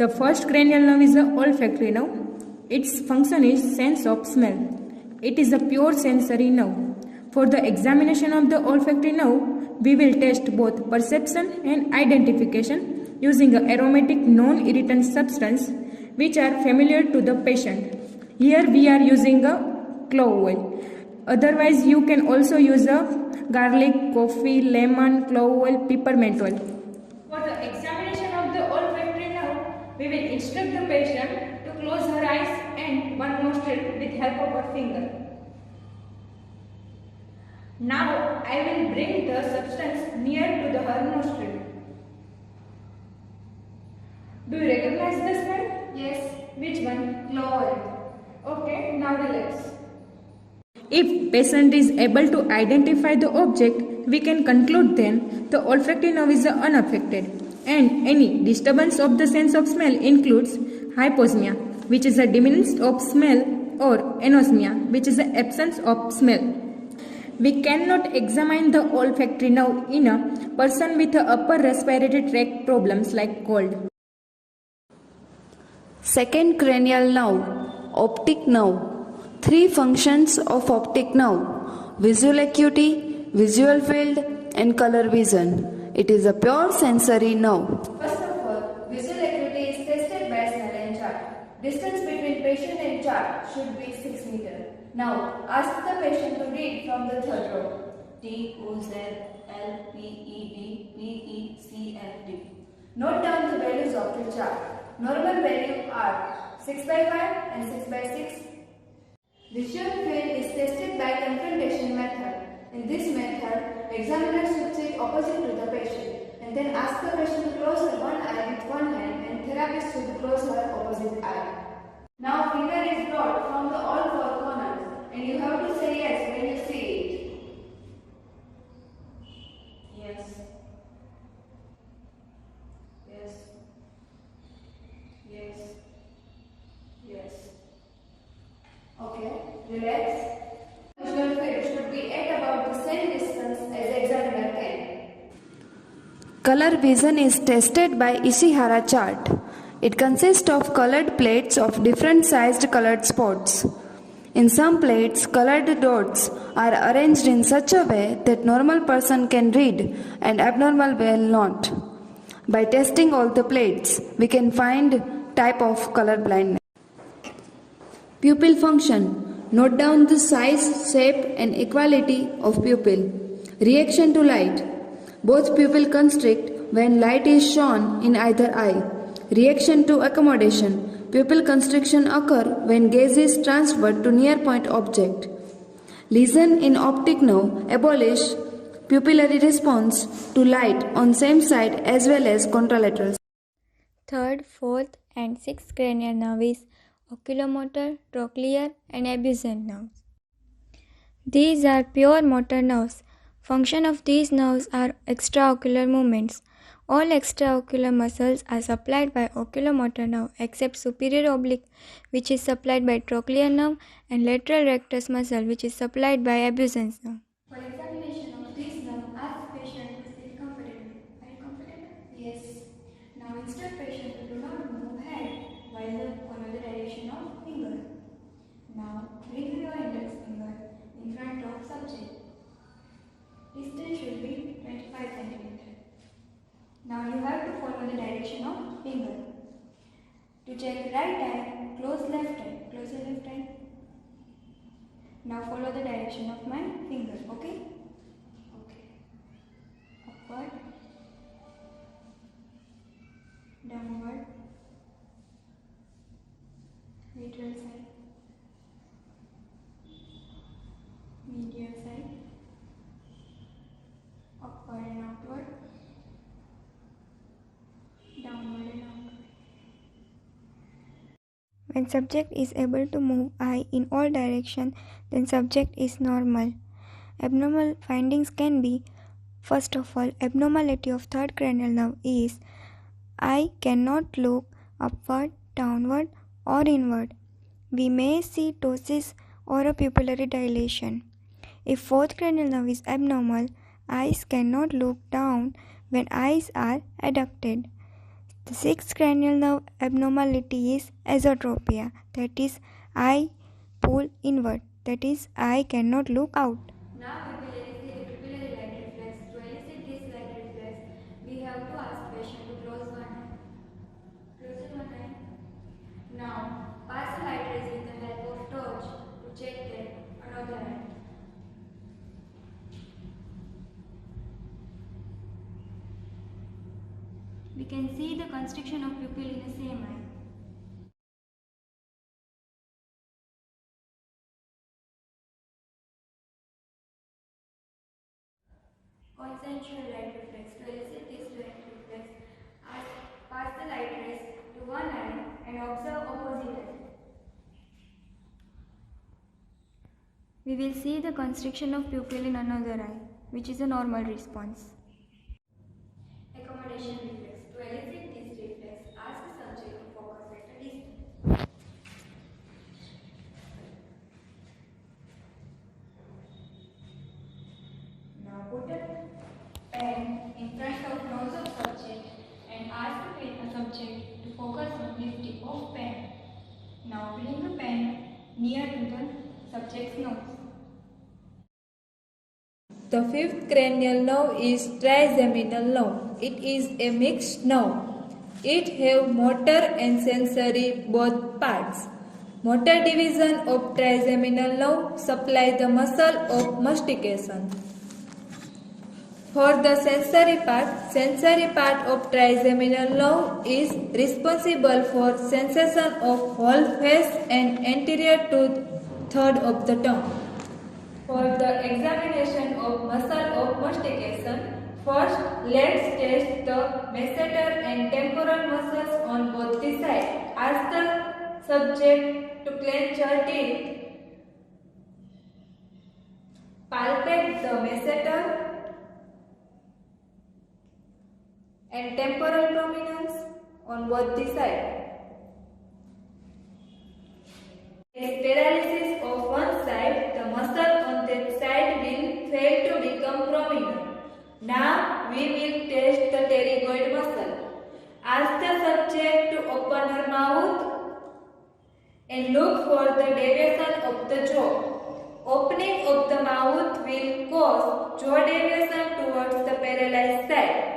The first cranial nerve is the olfactory nerve. Its function is sense of smell. It is a pure sensory nerve. For the examination of the olfactory nerve, we will test both perception and identification using an aromatic non-irritant substance which are familiar to the patient. Here we are using a clove oil. Otherwise, you can also use a garlic, coffee, lemon, clove oil, peppermint oil. For the examination of the olfactory nerve, we will instruct the patient to close her eyes and one nostril with help of her finger. Now I will bring the substance near to her nostril. Do you recognize the smell? Yes. Which one? Clove oil. Okay, now relax. If patient is able to identify the object, we can conclude then the olfactory nerve is unaffected, and any disturbance of the sense of smell includes hyposmia, which is a diminution of smell, or anosmia, which is the absence of smell. We cannot examine the olfactory nerve in a person with upper respiratory tract problems like cold. Second cranial nerve, optic nerve. Three functions of optic nerve: visual acuity, visual field, and color vision. It is a pure sensory nerve. First of all, visual acuity is tested by smell and chart. Distance between patient and chart should be 6 meters. Now, ask the patient to read from the third row. T, O, Z, L, P, E, D, P, E, C, F, D. Note down the values of the chart. Normal value are 6 by 5 and 6 by 6. Visual field is tested by confrontation method. In this method, examiner should sit opposite to the patient and then ask the patient to close her one eye with one hand and therapist should close her opposite eye. Now finger is brought from the all four corners and you have to say yes when you see it. Yes. Yes. Yes. Yes. Okay, relax. Visual field should be at about the same distance as examiner can. Color vision is tested by Ishihara chart. It consists of colored plates of different sized colored spots. In some plates, colored dots are arranged in such a way that normal person can read and abnormal will not. By testing all the plates, we can find type of color blindness. Pupil function. Note down the size, shape and equality of pupil. Reaction to light. Both pupil constrict when light is shown in either eye. Reaction to accommodation. Pupil constriction occur when gaze is transferred to near point object. Lesion in optic nerve abolish pupillary response to light on same side as well as contralateral. Third, fourth and sixth cranial nerve is oculomotor, trochlear and abducent nerves. These are pure motor nerves. Function of these nerves are extraocular movements. All extraocular muscles are supplied by oculomotor nerve except superior oblique, which is supplied by trochlear nerve, and lateral rectus muscle, which is supplied by abducent nerve. For examination of these nerves, ask patient to sit comfortably. Are you comfortable? Yes. Now instruct patient to do not move head while follow the direction of finger. Now bring your index finger in front of subject. Distance should be 25 cm. Now you have to follow the direction of finger. To check right eye, close left eye. Close your left eye. Now follow the direction of my finger. Okay? Okay. Upward. Downward. Lateral side. Medial side. Upward and outward. Downward and outward. When subject is able to move eye in all directions, then subject is normal. Abnormal findings can be: first of all, abnormality of third cranial nerve is eye cannot look upward, downward or inward. We may see ptosis or a pupillary dilation. If fourth cranial nerve is abnormal, eyes cannot look down when eyes are adducted. The sixth cranial nerve abnormality is esotropia, that is, eye pull inward, that is, eye cannot look out. Now we will elicit the pupillary light reflex. To elicit this light reflex, we have to ask patient to close one eye. Close one eye. Now pass the light rays with the help of torch to check that another eye. We can see the constriction of pupil in the same eye. Consensual light reflex. To elicit this light reflex, pass the light rays to one eye and observe opposite eye. We will see the constriction of pupil in another eye, which is a normal response. Accommodation reflex. To elicit this reflex, ask the subject to focus at a distance. Now put a pen in front of nose of subject and ask the subject to focus on this tip of pen. Now bring the pen near to the subject's nose. The fifth cranial nerve is trigeminal nerve. It is a mixed nerve. It have motor and sensory both parts. Motor division of trigeminal nerve supply the muscle of mastication. For the sensory part of trigeminal nerve is responsible for sensation of whole face and anterior third of the tongue. For the examination of muscle of mastication, first let's test the masseter and temporal muscles on both the sides. Ask the subject to clench her teeth. Palpate the masseter and temporal prominence on both the sides. In paralysis of one side, the muscle on that side will fail to become prominent. Now we will test the pterygoid muscle. Ask the subject to open her mouth and look for the deviation of the jaw. Opening of the mouth will cause jaw deviation towards the paralyzed side.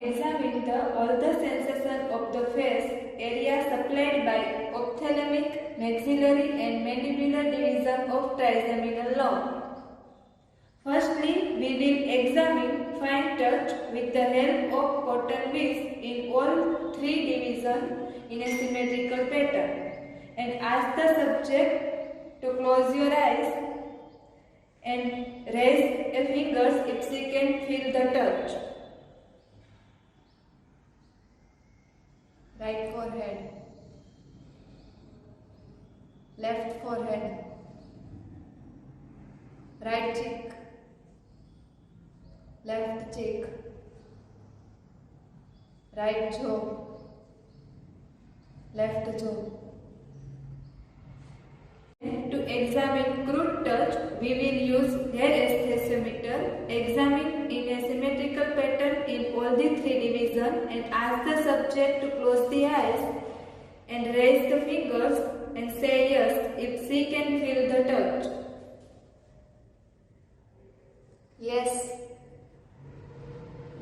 Examine all the sensation of the face area supplied by ophthalmic, maxillary and mandibular division of trigeminal nerve. Firstly, we will examine fine touch with the help of cotton wicks in all three divisions in a symmetrical pattern and ask the subject to close your eyes and raise a finger if she can feel the touch. Right forehead, left forehead, right cheek, left cheek, right jaw, left jaw. To examine crude touch, we will use hair aesthesiometer. Examine in a symmetrical pattern in all the three divisions and ask the subject to close the eyes and raise the fingers and say yes if she can feel the touch. Yes.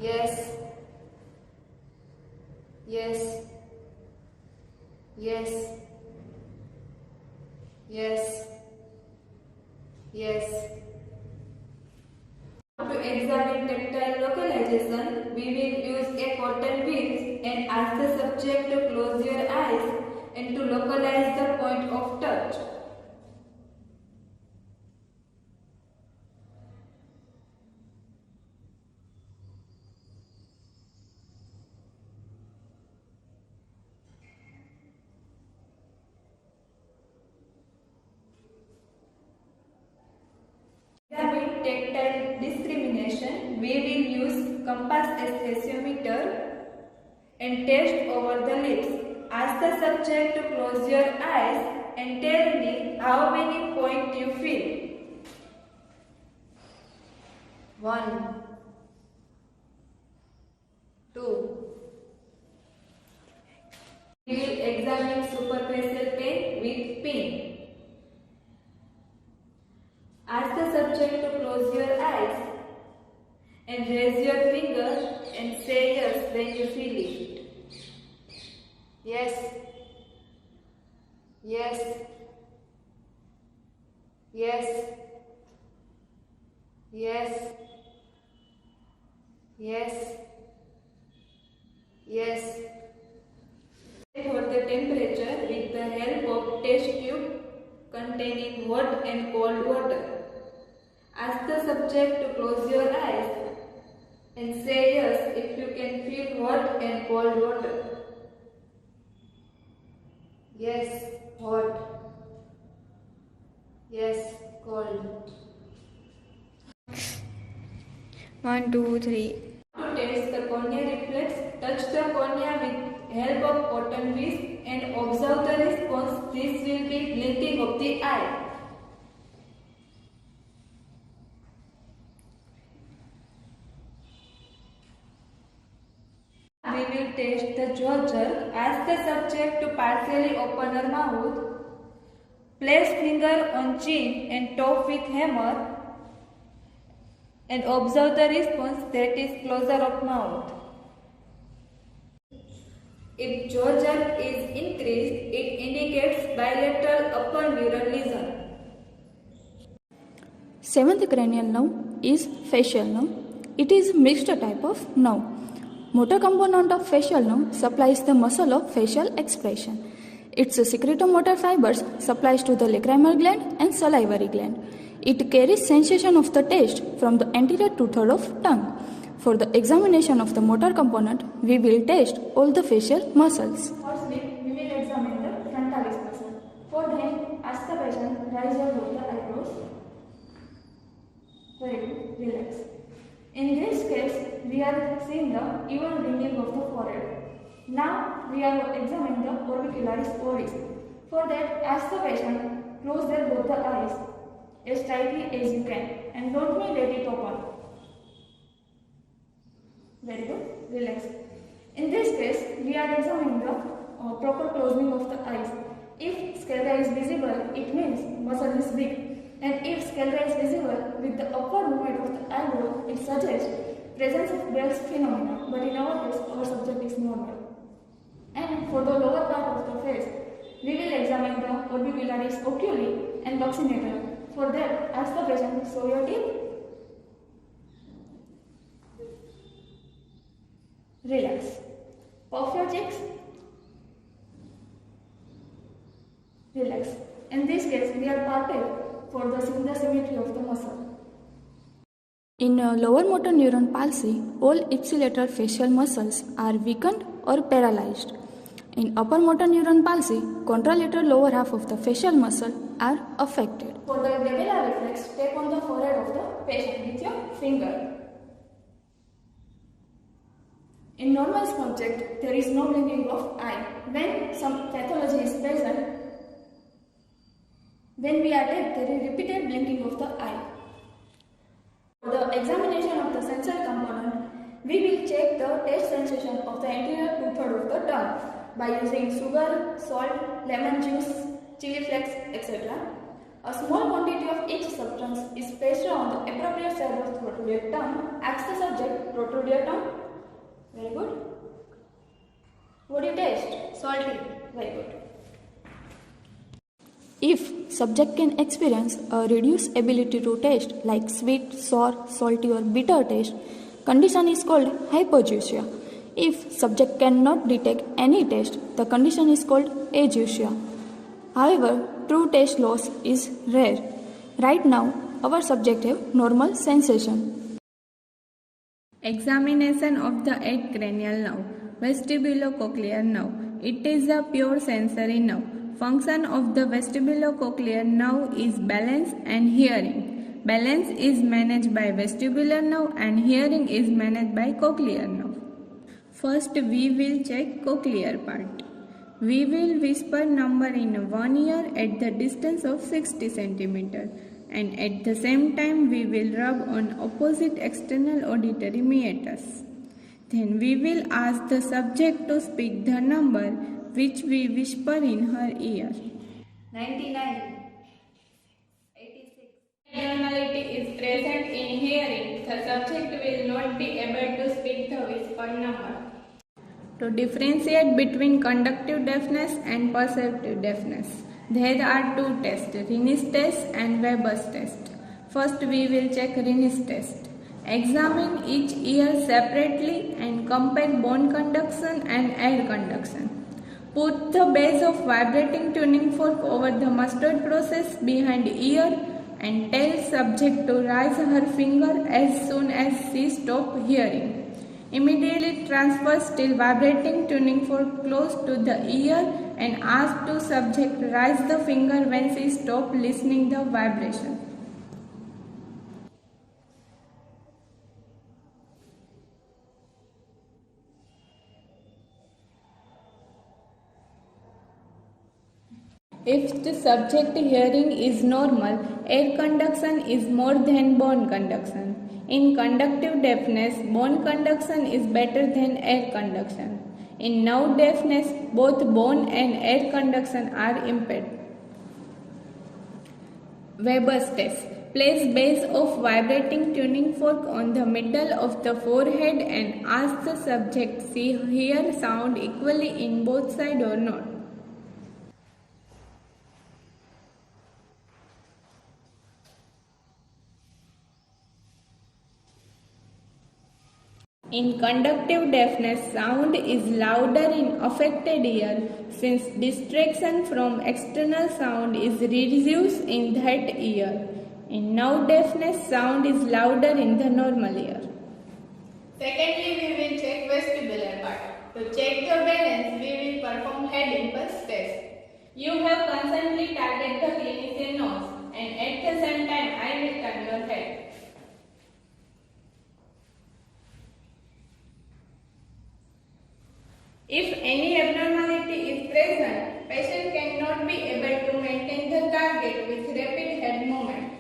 Yes. Yes. Yes. Yes. Yes. To examine tactile localization, we will use a cotton wick and ask the subject to close your eyes and to localize the point of touch. Examine tactile discrimination, we will use compass aesthesiometer and test over the lips. Ask the subject to close your eyes and tell me how many points you feel. 1, close your eyes and raise your finger and say yes when you feel it. Yes. Yes. Yes. Yes. Yes. Yes. For the temperature with the help of test tube containing hot and cold water. Ask the subject to close your eyes and say yes if you can feel hot and cold water. Yes. Hot. Yes. Cold. 1, 2, 3. To test the cornea reflex, touch the cornea with help of cotton whisk and observe the response. This will be blinking of the eye. We will test the jaw jerk. Ask the subject to partially open her mouth. Place finger on chin and top with hammer and observe the response, that is closure of mouth. If jaw jerk is increased, it indicates bilateral upper neural lesion. Seventh cranial nerve is facial nerve. It is mixed type of nerve. Motor component of facial nerve supplies the muscle of facial expression. Its secretomotor fibers supplies to the lacrimal gland and salivary gland. It carries sensation of the taste from the anterior two-thirds of tongue. For the examination of the motor component, we will test all the facial muscles. Firstly, we will examine the frontalis muscle. For that, ask the patient, raise your both the eyebrows. Very good, relax. In this case, we are seeing the even bringing of the forehead. Now, we are examining the orbicularis oris. For that, ask the patient, close their both the eyes as tightly as you can and don't let it open. Very good, relax. In this case, we are examining the proper closing of the eyes. If sclera is visible, it means muscle is weak. And if sclera is visible with the upward movement of the eyebrow, it suggests presence of Bell's phenomena. But in our case, our subject is normal. And for the lower part of the face, we will examine the orbicularis oculi and buccinator. For that, ask the patient to show your teeth. Relax. Puff your cheeks. Relax. In this case, we are parted for the symmetry of the muscle. In lower motor neuron palsy, all ipsilateral facial muscles are weakened or paralyzed. In upper motor neuron palsy, contralateral lower half of the facial muscle are affected. For the glabellar reflex, tap on the forehead of the patient with your finger. In normal subject, there is no blinking of eye. When some pathology is present, when we are tapped, there is repeated blinking of the eye. For the examination of the sensory component, we will check the taste sensation of the anterior two-thirds of the tongue by using sugar, salt, lemon juice, chili flakes, etc. A small quantity of each substance is placed on the appropriate side of the protruded tongue. Ask the subject, protrude your tongue. Very good. What do you taste? Salty. Very good. If subject can experience a reduced ability to taste like sweet, sour, salty or bitter taste, condition is called hypogeusia. If subject cannot detect any taste, the condition is called ageusia. However, true taste loss is rare. Right now, our subject have normal sensation. Examination of the eighth cranial nerve, vestibulocochlear nerve. It is a pure sensory nerve. Function of the vestibulocochlear nerve is balance and hearing. Balance is managed by vestibular nerve and hearing is managed by cochlear nerve. First, we will check cochlear part. We will whisper number in one ear at the distance of 60 cm. And at the same time we will rub on opposite external auditory meatus. Then we will ask the subject to speak the number which we whisper in her ear. 99, 86. Diurnality is present in hearing, the subject will not be able to speak the whispered number. To differentiate between conductive deafness and perceptive deafness, there are two tests, Rinne's test and Weber's test. First, we will check Rinne's test. Examine each ear separately and compare bone conduction and air conduction. Put the base of vibrating tuning fork over the mustard process behind ear and tell subject to raise her finger as soon as she stops hearing. Immediately transfer still vibrating tuning fork close to the ear and ask to subject raise the finger when she stops listening the vibration. If the subject hearing is normal, air conduction is more than bone conduction. In conductive deafness, bone conduction is better than air conduction. In nerve deafness, both bone and air conduction are impaired. Weber's test. Place base of vibrating tuning fork on the middle of the forehead and ask the subject see hear sound equally in both sides or not. In conductive deafness, sound is louder in affected ear since distraction from external sound is reduced in that ear. In nerve deafness, sound is louder in the normal ear. Secondly, we will check vestibular part. To check the balance, we will perform head impulse test. You have constantly target the clinician nose and at the same time I will turn your head. If any abnormality is present, patient cannot be able to maintain the target with rapid head movement.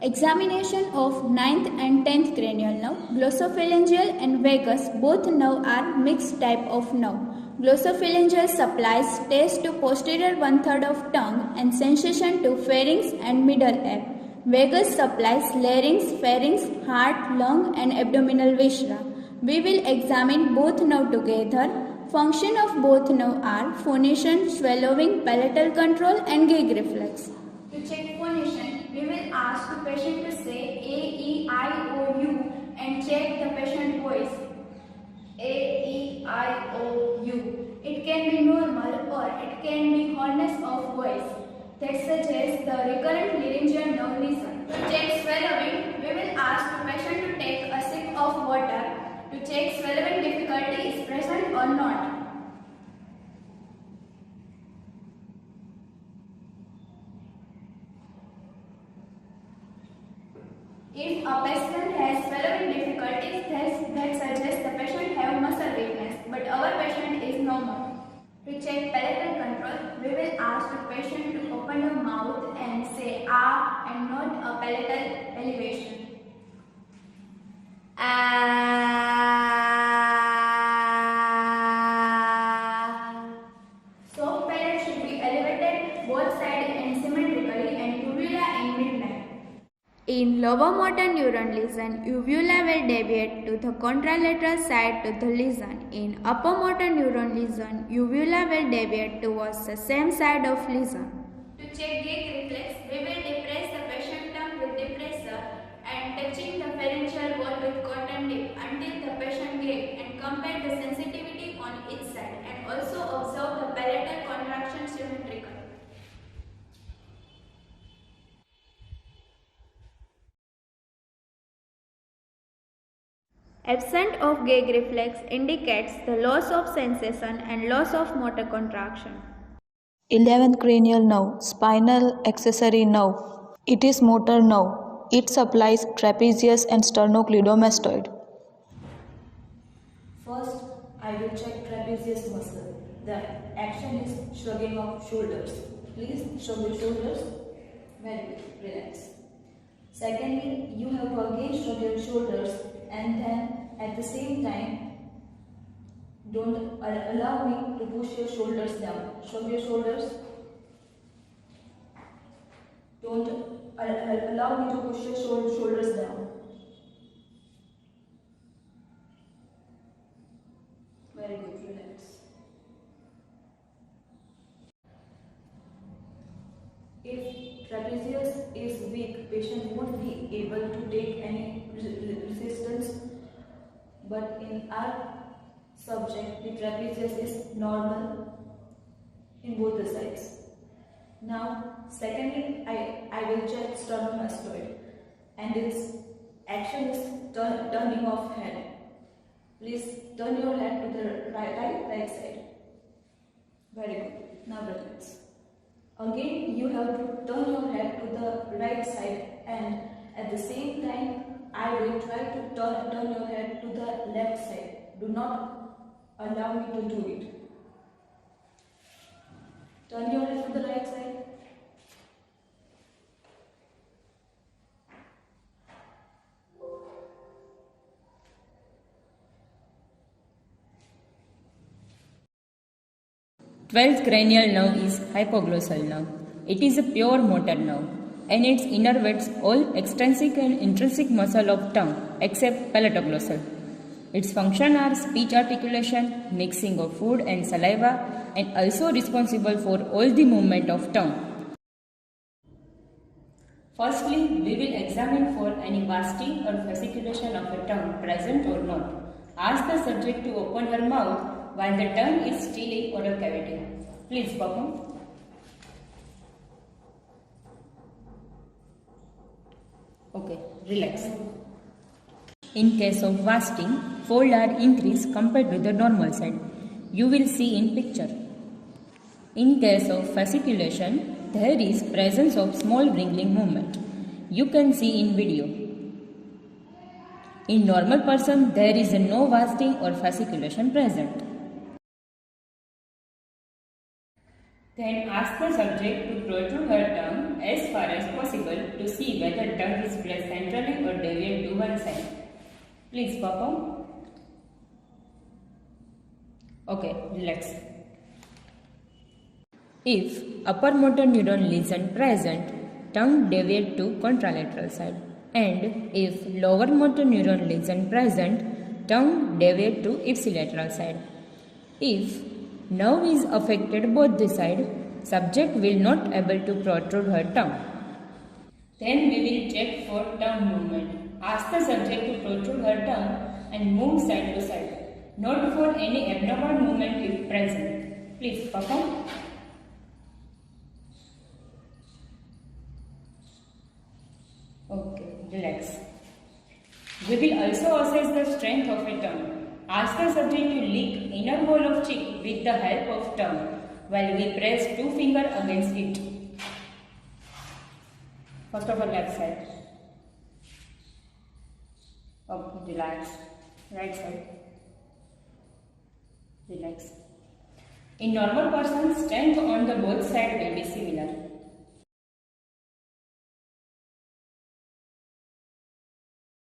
Examination of 9th and 10th cranial nerve, glossopharyngeal and vagus, both nerve are mixed type of nerve. Glossopharyngeal supplies taste to posterior one-third of tongue and sensation to pharynx and middle ear. Vagus supplies larynx, pharynx, heart, lung and abdominal viscera. We will examine both nerve together. Function of both nerve are phonation, swallowing, palatal control and gag reflex. To check phonation, we will ask the patient to say A, E, I, O, U and check the patient voice. A, E, I, O, U. It can be normal or it can be hardness of voice. That suggests the recurrent laryngeal nerve lesion. To check swallowing, we will ask the patient to take a sip of water to check swallowing difficulty is present or not. If a patient has swallowing difficulties, that suggests the patient have muscle weakness, but our patient is normal. To check palatal control, we will ask the patient to open the mouth and say ah and not a palatal elevation. Soft palate should be elevated both sides and symmetrically and uvula in midline. In lower motor neuron lesion, uvula will deviate to the contralateral side to the lesion. In upper motor neuron lesion, uvula will deviate towards the same side of lesion. To check gag reflex, we will depress the patient tongue with depressor and touching the pharyngeal wall with cotton tip until the patient gag and compare the sensitivity on each side and also observe the palatal contraction symmetrically. Absence of gag reflex indicates the loss of sensation and loss of motor contraction. 11th cranial nerve, spinal accessory nerve. It is motor nerve. It supplies trapezius and sternocleidomastoid. First, I will check trapezius muscle. The action is shrugging of shoulders. Please shrug your shoulders. Very good. Relax. Secondly, you have to again shrug your shoulders and then at the same time don't allow me to push your shoulders down. Shrug your shoulders. Don't Allow me to push your shoulders down. Very good, relax. If trapezius is weak, patient won't be able to take any resistance, but in our subject, the trapezius is normal in both the sides. Now, secondly, I will check sternomastoid, and its action is turning of head. Please turn your head to the right side. Very good. Now relax. Again, you have to turn your head to the right side, and at the same time, I will try to turn your head to the left side. Do not allow me to do it. Turn your head to the right side. Twelfth cranial nerve is hypoglossal nerve. It is a pure motor nerve, and it innervates all extrinsic and intrinsic muscle of tongue except palatoglossal. Its functions are speech articulation, mixing of food and saliva, and also responsible for all the movement of tongue. Firstly, we will examine for any wasting or fasciculation of a tongue present or not. Ask the subject to open her mouth while the tongue is still in oral cavity. Please perform. Okay, relax. In case of wasting, fold are increased compared to the normal side. You will see in picture. In case of fasciculation, there is presence of small wriggling movement. You can see in video. In normal person, there is no wasting or fasciculation present. Then ask the subject to protrude her tongue as far as possible to see whether tongue is placed centrally or deviate to one side. Please perform. Okay, relax. If upper motor neuron lesion present, tongue deviate to contralateral side, and if lower motor neuron lesion present, tongue deviate to ipsilateral side. If nerve is affected both the side, subject will not able to protrude her tongue. Then we will check for tongue movement. Ask the subject to protrude her tongue and move side to side. Note for any abnormal movement if present. Please perform. Okay, relax. We will also assess the strength of a tongue. Ask the subject to lick inner wall of cheek with the help of tongue while we press two fingers against it. First of all, left side. Okay, relax. Right side. Relax. In normal person, strength on the both sides will be similar.